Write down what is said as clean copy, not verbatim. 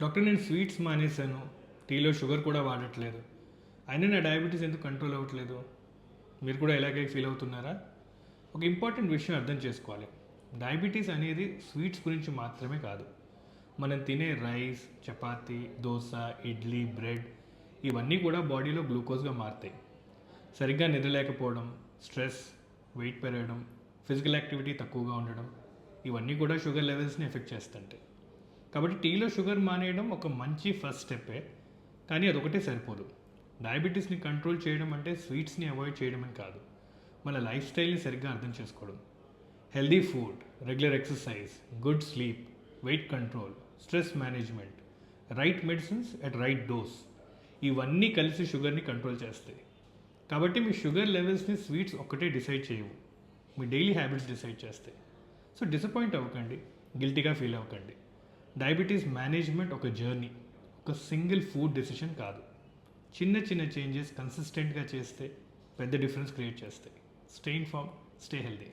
Doctor, నేను sweets మానేశాను, టీలో షుగర్ కూడా వాడట్లేదు, అయినా నా డయాబెటీస్ ఎందుకు కంట్రోల్ అవ్వట్లేదు? మీరు కూడా ఇలాగే ఫీల్ అవుతున్నారా? ఒక ఇంపార్టెంట్ విషయం అర్థం చేసుకోవాలి. డయాబెటీస్ అనేది స్వీట్స్ గురించి మాత్రమే కాదు. మనం తినే రైస్, చపాతీ, దోశ, ఇడ్లీ, బ్రెడ్ ఇవన్నీ కూడా బాడీలో గ్లూకోజ్గా మారుతాయి. సరిగ్గా నిద్రలేకపోవడం, స్ట్రెస్, వెయిట్ పెరగడం, ఫిజికల్ యాక్టివిటీ తక్కువగా ఉండడం ఇవన్నీ కూడా షుగర్ లెవెల్స్ని ఎఫెక్ట్ చేస్తుంటాయి. కాబట్టి టీలో షుగర్ మానేయడం ఒక మంచి ఫస్ట్ స్టెప్పే, కానీ అదొకటే సరిపోదు. డయాబెటీస్ని కంట్రోల్ చేయడం అంటే స్వీట్స్ని అవాయిడ్ చేయడం అని కాదు, మన లైఫ్ స్టైల్ని సరిగ్గా అర్థం చేసుకోవడం. Healthy food, regular exercise, good sleep, weight control, stress management, right medicines at right dose ఇవన్నీ కలిసి షుగర్ని కంట్రోల్ చేస్తాయి. కాబట్టి మీ షుగర్ లెవెల్స్ని స్వీట్స్ ఒక్కటే డిసైడ్ చేయవు, మీ డైలీ హ్యాబిట్స్ డిసైడ్ చేస్తాయి. సో డిసప్పాయింట్ అవ్వకండి, గిల్టీగా ఫీల్ అవ్వకండి. డయాబెటీస్ మేనేజ్మెంట్ ఒక జర్నీ, ఒక సింగిల్ ఫుడ్ డెసిషన్ కాదు. చిన్న చిన్న చేంజెస్ కన్సిస్టెంట్గా చేస్తే పెద్ద డిఫరెన్స్ క్రియేట్ చేస్తాయి. Stay inform, stay healthy.